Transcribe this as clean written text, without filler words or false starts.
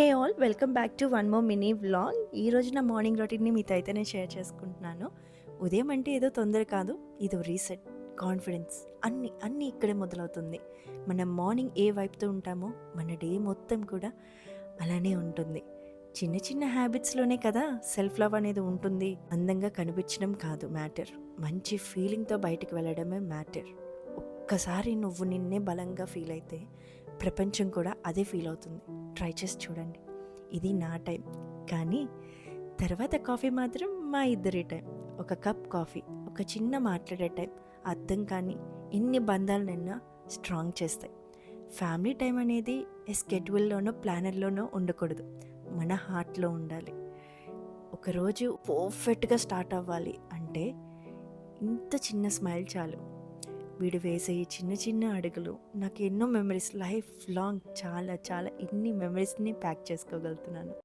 Hey all welcome back to one more mini vlog. ఈరోజు నా morning రొటీన్ని మీతో అయితే నేను షేర్ చేసుకుంటున్నాను. ఉదయం అంటే ఏదో తొందర కాదు, ఇదో రీసెట్, కాన్ఫిడెన్స్ అన్నీ ఇక్కడే మొదలవుతుంది. మనం మార్నింగ్ ఏ వైపుతో ఉంటామో మన డే మొత్తం కూడా అలానే ఉంటుంది. చిన్న చిన్న హ్యాబిట్స్లోనే కదా సెల్ఫ్ లవ్ అనేది ఉంటుంది. అందంగా కనిపించడం కాదు మ్యాటర్, మంచి ఫీలింగ్తో బయటికి వెళ్ళడమే మ్యాటర్. ఒక్కసారి నువ్వు నిన్నే బలంగా ఫీల్ అయితే ప్రపంచం కూడా అదే ఫీల్ అవుతుంది. ట్రై చేసి చూడండి. ఇది నా టైం, కానీ తర్వాత కాఫీ మాత్రం మా ఇద్దరి టైం. ఒక కప్ కాఫీ, ఒక చిన్న మాట్లాడే టైం అర్థం కానీ ఎన్ని బంధాలనైనా స్ట్రాంగ్ చేస్తాయి. ఫ్యామిలీ టైం అనేది స్కెడ్యూల్లోనో ప్లానర్లోనో ఉండకూడదు, మన హార్ట్లో ఉండాలి. ఒకరోజు పర్ఫెక్ట్గా స్టార్ట్ అవ్వాలి అంటే ఇంత చిన్న స్మైల్ చాలు. వీడు వేసే ఈ చిన్న చిన్న అడుగులు నాకు ఎన్నో మెమరీస్, లైఫ్ లాంగ్ చాలా చాలా ఎన్ని మెమరీస్ని ప్యాక్ చేసుకోగలుగుతున్నాను.